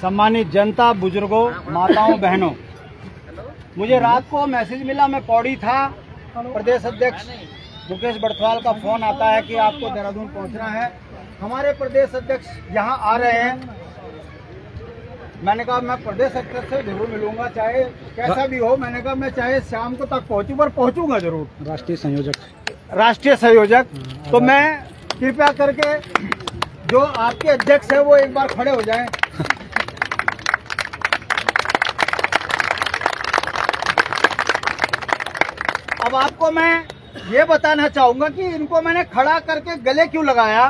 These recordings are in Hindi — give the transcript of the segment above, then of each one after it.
सम्मानित जनता, बुजुर्गों, माताओं, बहनों, मुझे रात को मैसेज मिला, मैं पौड़ी था, प्रदेश अध्यक्ष मुकेश बड़थवाल का फोन आता है कि आपको देहरादून पहुंचना है, हमारे प्रदेश अध्यक्ष यहाँ आ रहे हैं। मैंने कहा मैं प्रदेश अध्यक्ष से जरूर मिलूंगा, चाहे कैसा भी हो। मैंने कहा मैं चाहे शाम को तक पहुंचूं, पर पहुंचूंगा जरूर। राष्ट्रीय संयोजक तो मैं कृपया करके जो आपके अध्यक्ष है वो एक बार खड़े हो जाएं। अब आपको मैं ये बताना चाहूंगा कि इनको मैंने खड़ा करके गले क्यों लगाया।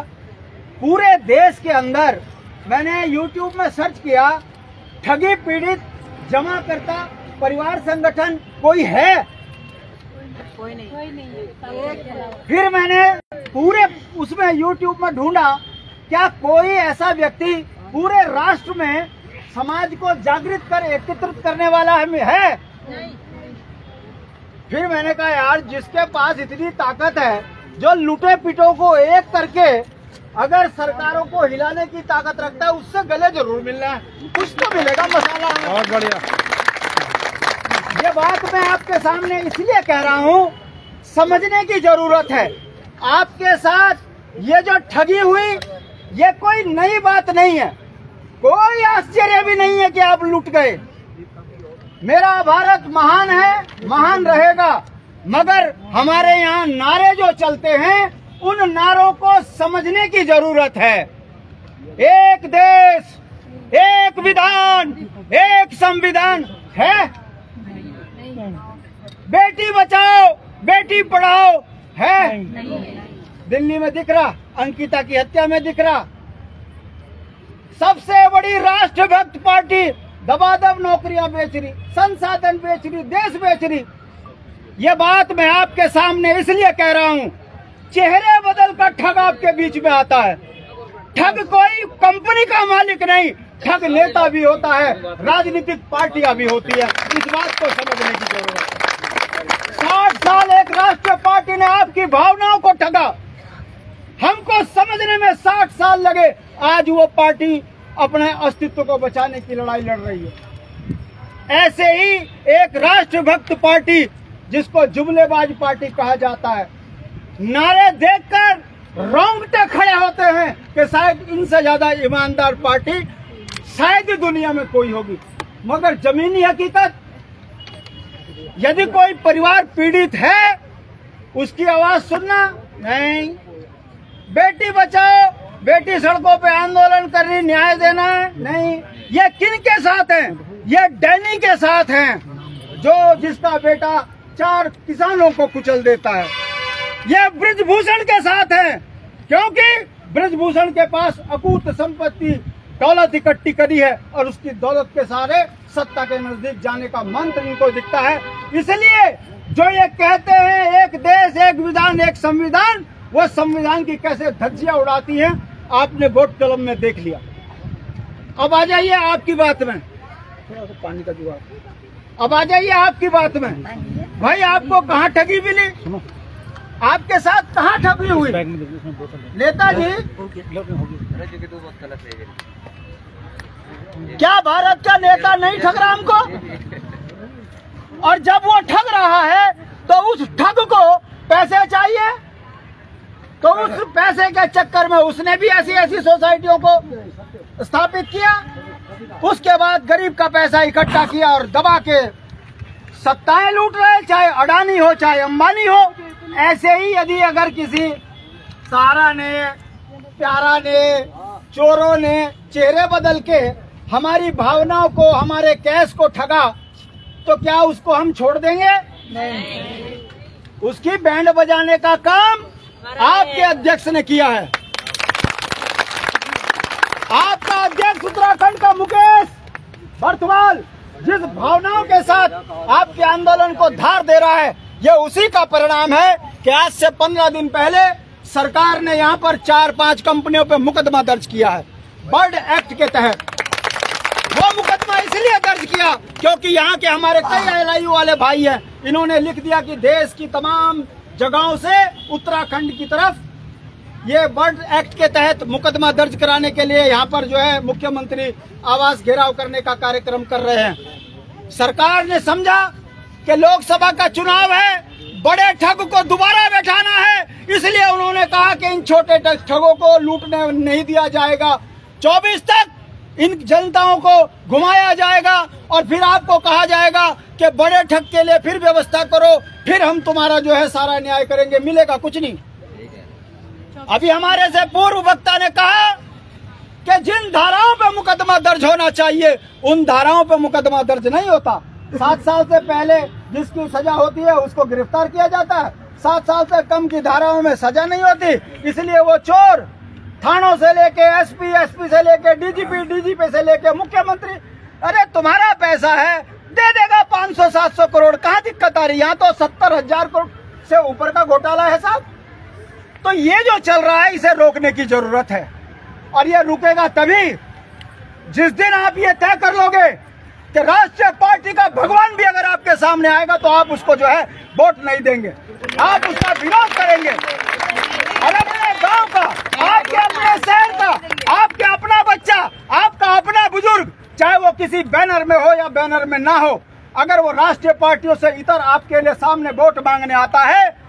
पूरे देश के अंदर मैंने YouTube में सर्च किया, ठगी पीड़ित जमाकर्ता परिवार संगठन कोई है? कोई नहीं। फिर मैंने पूरे उसमें YouTube में ढूंढा, क्या कोई ऐसा व्यक्ति पूरे राष्ट्र में समाज को जागृत कर एकत्रित करने वाला है? फिर मैंने कहा यार, जिसके पास इतनी ताकत है, जो लुटे पिटों को एक करके अगर सरकारों को हिलाने की ताकत रखता है, उससे गले जरूर मिलना है, कुछ तो मिलेगा मसाला। बहुत बढ़िया। ये बात मैं आपके सामने इसलिए कह रहा हूँ, समझने की जरूरत है। आपके साथ ये जो ठगी हुई, ये कोई नई बात नहीं है, कोई आश्चर्य भी नहीं है कि आप लूट गए। मेरा भारत महान है, महान रहेगा, मगर हमारे यहाँ नारे जो चलते हैं, उन नारों को समझने की जरूरत है। एक देश, एक विधान, एक संविधान है। बेटी बचाओ, बेटी पढ़ाओ है। दिल्ली में दिख रहा, अंकिता की हत्या में दिख रहा। सबसे बड़ी राष्ट्रभक्त पार्टी दबादब नौकरियां बेच रही, संसाधन बेच रही, देश बेच रही। ये बात मैं आपके सामने इसलिए कह रहा हूँ, चेहरे बदल कर ठग आपके बीच में आता है। ठग कोई कंपनी का मालिक नहीं, ठग नेता भी होता है, राजनीतिक पार्टियां भी होती है। इस बात को समझने की जरूरत है। 60 साल एक राष्ट्रीय पार्टी ने आपकी भावनाओं को ठगा, हमको समझने में 60 साल लगे। आज वो पार्टी अपने अस्तित्व को बचाने की लड़ाई लड़ रही है। ऐसे ही एक राष्ट्रभक्त पार्टी, जिसको जुमलेबाज पार्टी कहा जाता है, नारे देखकर रोंगटे खड़े होते हैं कि शायद इनसे ज्यादा ईमानदार पार्टी शायद दुनिया में कोई होगी। मगर जमीनी हकीकत, यदि कोई परिवार पीड़ित है, उसकी आवाज सुनना नहीं। बेटी बचाओ, बेटी सड़कों पे आंदोलन कर रही, न्याय देना है नहीं। ये किन के साथ हैं? ये डैनी के साथ हैं, जो जिसका बेटा 4 किसानों को कुचल देता है। ये ब्रजभूषण के साथ हैं, क्योंकि ब्रजभूषण के पास अकूत संपत्ति, दौलत इकट्ठी करी है, और उसकी दौलत के सारे सत्ता के नजदीक जाने का मंत्र इनको दिखता है। इसलिए जो ये कहते हैं एक देश, एक विधान, एक संविधान, वो संविधान की कैसे धज्जियां उड़ाती हैं, आपने वोट कलम में देख लिया। अब आ जाइए आपकी बात में, थोड़ा सा पानी का जुगाड़। अब आ जाइए आपकी बात में। भाई, आपको कहाँ ठगी मिली? आपके साथ कहाँ ठगी हुई? नेताजी, क्या भारत का नेता नहीं ठग रहा हमको? और जब वो ठग रहा है तो उस ठग को पैसे चाहिए, तो उस पैसे के चक्कर में उसने भी ऐसी ऐसी सोसाइटियों को स्थापित किया। उसके बाद गरीब का पैसा इकट्ठा किया और दबा के सत्ताएं लूट रहे, चाहे अडानी हो, चाहे अंबानी हो। ऐसे ही यदि अगर किसी सारा ने, प्यारा ने, चोरों ने चेहरे बदल के हमारी भावनाओं को, हमारे कैश को ठगा, तो क्या उसको हम छोड़ देंगे? नहीं। उसकी बैंड बजाने का काम आपके अध्यक्ष ने किया है। आपका अध्यक्ष उत्तराखंड का मुकेश बड़थवाल जिस भावनाओं के साथ आपके आंदोलन को धार दे रहा है, ये उसी का परिणाम है कि आज से 15 दिन पहले सरकार ने यहाँ पर 4-5 कंपनियों पे मुकदमा दर्ज किया है, बर्ड एक्ट के तहत। वो मुकदमा इसलिए दर्ज किया क्योंकि यहाँ के हमारे कई LIU वाले भाई हैं, इन्होंने लिख दिया कि देश की तमाम जगहों से उत्तराखंड की तरफ ये बर्ड एक्ट के तहत मुकदमा दर्ज कराने के लिए यहाँ पर जो है मुख्यमंत्री आवास घेराव करने का कार्यक्रम कर रहे हैं। सरकार ने समझा कि लोकसभा का चुनाव है, बड़े ठग को दोबारा बैठाना है, इसलिए उन्होंने कहा कि इन छोटे ठगों को लूटने नहीं दिया जाएगा। 24 तक इन जनताओं को घुमाया जाएगा और फिर आपको कहा जाएगा कि बड़े ठग के लिए फिर व्यवस्था करो, फिर हम तुम्हारा जो है सारा न्याय करेंगे। मिलेगा कुछ नहीं। अभी हमारे से पूर्व वक्ता ने कहा कि जिन धाराओं पर मुकदमा दर्ज होना चाहिए उन धाराओं पर मुकदमा दर्ज नहीं होता। 7 साल से पहले जिसकी सजा होती है उसको गिरफ्तार किया जाता है, 7 साल से कम की धाराओं में सजा नहीं होती, इसलिए वो चोर थानों से लेके एसपी, एसपी से लेके डीजीपी, डीजीपी से लेके मुख्यमंत्री, अरे तुम्हारा पैसा है दे देगा 500-700 करोड़, कहाँ दिक्कत आ रही? यहाँ तो 70,000 करोड़ से ऊपर का घोटाला है साहब। तो ये जो चल रहा है इसे रोकने की जरूरत है, और ये रुकेगा तभी जिस दिन आप ये तय कर लोगे कि राष्ट्रीय पार्टी का भगवान भी अगर आपके सामने आएगा तो आप उसको जो है वोट नहीं देंगे, आप उसका विरोध करेंगे। और अपने गांव का, आपके अपने शहर का, आपके अपना बच्चा, आपका अपना बुजुर्ग, चाहे वो किसी बैनर में हो या बैनर में ना हो, अगर वो राष्ट्रीय पार्टियों से इतर आपके लिए सामने वोट मांगने आता है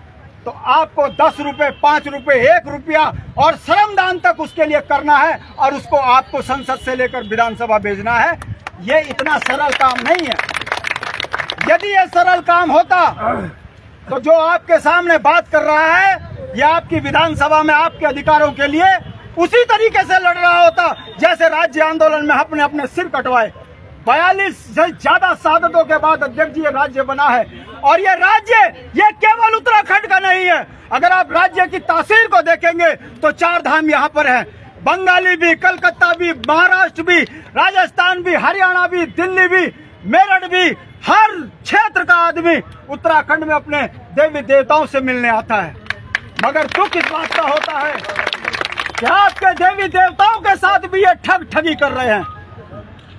तो आपको 10 रुपए, 5 रुपए, 1 रुपया और श्रमदान तक उसके लिए करना है, और उसको आपको संसद से लेकर विधानसभा भेजना है। ये इतना सरल काम नहीं है। यदि ये सरल काम होता तो जो आपके सामने बात कर रहा है ये आपकी विधानसभा में आपके अधिकारों के लिए उसी तरीके से लड़ रहा होता जैसे राज्य आंदोलन में अपने अपने सिर कटवाए। 42 से ज्यादा शहादतों के बाद अध्यक्ष जी ये राज्य बना है, और ये राज्य ये केवल उत्तराखंड का नहीं है। अगर आप राज्य की तासीर को देखेंगे तो 4 धाम यहाँ पर है, बंगाली भी, कलकत्ता भी, महाराष्ट्र भी, राजस्थान भी, हरियाणा भी, दिल्ली भी, मेरठ भी, हर क्षेत्र का आदमी उत्तराखंड में अपने देवी देवताओं से मिलने आता है। मगर दुख इस बात का होता है कि आपके देवी देवताओं के साथ भी ये ठगी कर रहे हैं।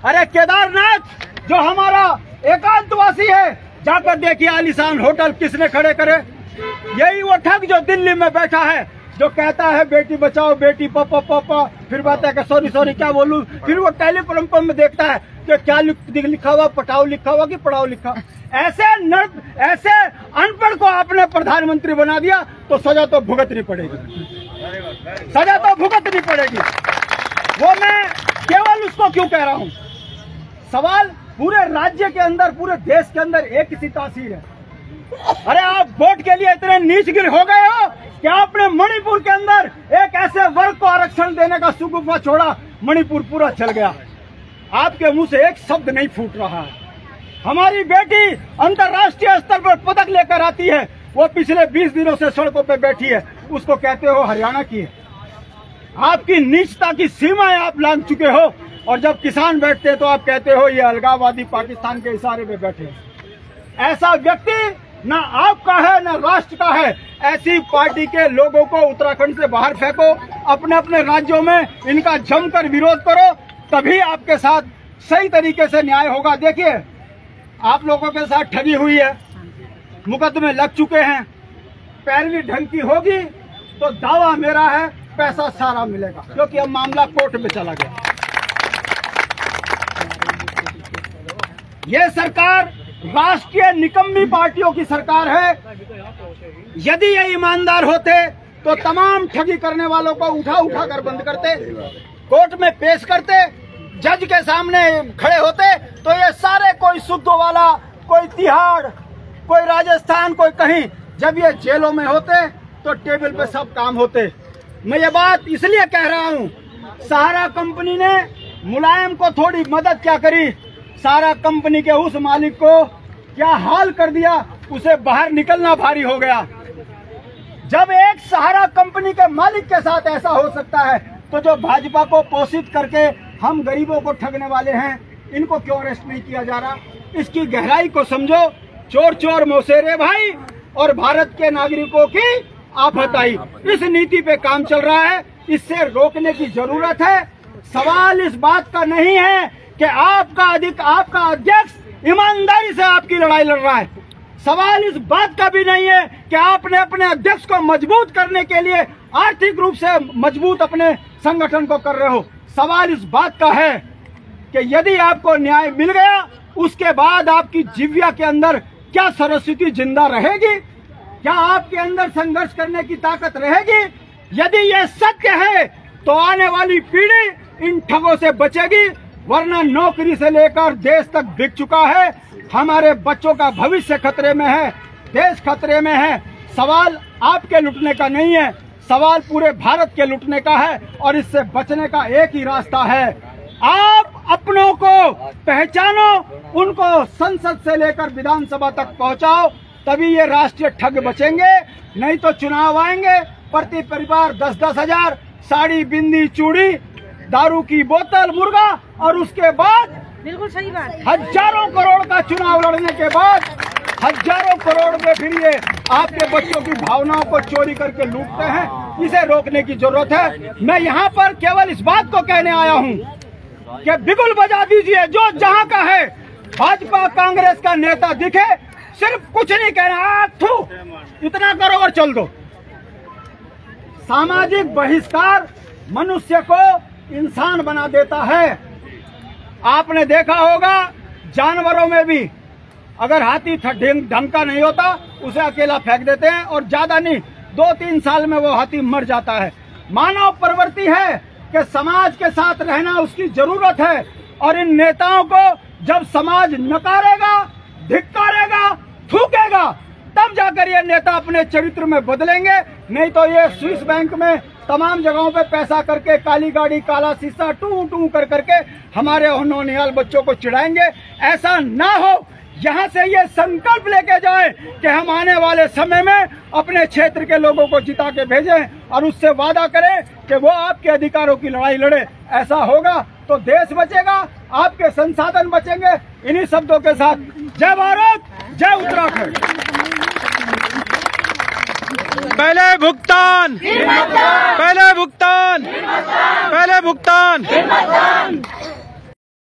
अरे केदारनाथ जो हमारा एकांतवासी है, जाकर देखिए आलीशान होटल किसने खड़े करे? यही वो ठग जो दिल्ली में बैठा है, जो कहता है बेटी बचाओ, बेटी पापा पापा, फिर बात है कि सॉरी क्या बोलूं, फिर वो टेलीप्रॉम्प्टर में देखता है कि क्या लिखा हुआ, पटाओ लिखा हुआ कि पढ़ाओ लिखा। ऐसे अनपढ़ को आपने प्रधानमंत्री बना दिया तो सजा तो भुगतनी पड़ेगी, सजा तो भुगतनी पड़ेगी। वो मैं केवल उसको क्यों कह रहा हूँ? सवाल पूरे राज्य के अंदर, पूरे देश के अंदर एक सी तासीर है। अरे आप वोट के लिए इतने नीचगिर हो गए हो कि आपने मणिपुर के अंदर एक ऐसे वर्ग को आरक्षण देने का सुगुफा छोड़ा, मणिपुर पूरा चल गया। आपके मुंह से एक शब्द नहीं फूट रहा है। हमारी बेटी अंतर्राष्ट्रीय स्तर पर पदक लेकर आती है, वो पिछले 20 दिनों से सड़कों पर बैठी है, उसको कहते हो हरियाणा की है। आपकी नीचता की सीमाएं आप लांघ चुके हो, और जब किसान बैठते हैं तो आप कहते हो ये अलगाववादी पाकिस्तान के इशारे में बैठे। ऐसा व्यक्ति ना आपका है ना राष्ट्र का है। ऐसी पार्टी के लोगों को उत्तराखंड से बाहर फेंको, अपने अपने राज्यों में इनका जमकर विरोध करो, तभी आपके साथ सही तरीके से न्याय होगा। देखिए आप लोगों के साथ ठगी हुई है, मुकदमे लग चुके हैं, पैरवी ढंग की होगी तो दावा मेरा है पैसा सारा मिलेगा, क्योंकि अब मामला कोर्ट में चला गया। ये सरकार राष्ट्रीय निकम्मी पार्टियों की सरकार है। यदि ये ईमानदार होते तो तमाम ठगी करने वालों को उठा कर बंद करते, कोर्ट में पेश करते, जज के सामने खड़े होते, तो ये सारे कोई सुद्धोवाला, कोई तिहाड़, कोई राजस्थान, कोई कहीं, जब ये जेलों में होते तो टेबल पे सब काम होते। मैं ये बात इसलिए कह रहा हूँ, सहारा कंपनी ने मुलायम को थोड़ी मदद क्या करी, सहारा कंपनी के उस मालिक को क्या हाल कर दिया, उसे बाहर निकलना भारी हो गया। जब एक सहारा कंपनी के मालिक के साथ ऐसा हो सकता है तो जो भाजपा को पोषित करके हम गरीबों को ठगने वाले हैं, इनको क्यों अरेस्ट नहीं किया जा रहा? इसकी गहराई को समझो। चोर चोर मौसेरे भाई, और भारत के नागरिकों की आफत आई। इस नीति पे काम चल रहा है, इससे रोकने की जरूरत है। सवाल इस बात का नहीं है कि आपका अध्यक्ष ईमानदारी से आपकी लड़ाई लड़ रहा है। सवाल इस बात का भी नहीं है कि आपने अपने अध्यक्ष को मजबूत करने के लिए आर्थिक रूप से मजबूत अपने संगठन को कर रहे हो। सवाल इस बात का है कि यदि आपको न्याय मिल गया, उसके बाद आपकी जिह्वा के अंदर क्या सरस्वती जिंदा रहेगी? क्या आपके अंदर संघर्ष करने की ताकत रहेगी? यदि यह सत्य है तो आने वाली पीढ़ी इन ठगों से बचेगी, वरना नौकरी से लेकर देश तक बिक चुका है। हमारे बच्चों का भविष्य खतरे में है, देश खतरे में है। सवाल आपके लुटने का नहीं है, सवाल पूरे भारत के लुटने का है, और इससे बचने का एक ही रास्ता है। आप अपनों को पहचानो, उनको संसद से लेकर विधानसभा तक पहुंचाओ, तभी ये राष्ट्रीय ठग बचेंगे। नहीं तो चुनाव आएंगे, प्रति परिवार 10-10 हजार, साड़ी, बिंदी, चूड़ी, दारू की बोतल, मुर्गा, और उसके बाद बिल्कुल सही बात, हजारों करोड़ का चुनाव लड़ने के बाद हजारों करोड़ में फिर ये आपके बच्चों की भावनाओं को चोरी करके लूटते हैं। इसे रोकने की जरूरत है। मैं यहाँ पर केवल इस बात को कहने आया हूँ कि बिगुल बजा दीजिए जो जहाँ का है। भाजपा कांग्रेस का नेता दिखे, सिर्फ कुछ नहीं कहना, इतना करो और चल दो। सामाजिक बहिष्कार मनुष्य को इंसान बना देता है। आपने देखा होगा जानवरों में भी, अगर हाथी ढंग का नहीं होता उसे अकेला फेंक देते हैं, और ज्यादा नहीं 2-3 साल में वो हाथी मर जाता है। मानव प्रवृत्ति है कि समाज के साथ रहना उसकी जरूरत है, और इन नेताओं को जब समाज नकारेगा, धिक्कारेगा, थूकेगा, तब जाकर ये नेता अपने चरित्र में बदलेंगे। नहीं तो ये स्विस बैंक में तमाम जगहों पे पैसा करके, काली गाड़ी, काला शीशा, टू कर करके हमारे नौनिहाल बच्चों को चिढ़ाएंगे। ऐसा ना हो। यहाँ से ये संकल्प लेके जाए कि हम आने वाले समय में अपने क्षेत्र के लोगों को जिता के भेजें, और उससे वादा करें कि वो आपके अधिकारों की लड़ाई लड़े। ऐसा होगा तो देश बचेगा, आपके संसाधन बचेंगे। इन्हीं शब्दों के साथ जय भारत, जय उत्तराखंड। पहले भुगतान, पहले भुगतान, पहले भुगतान।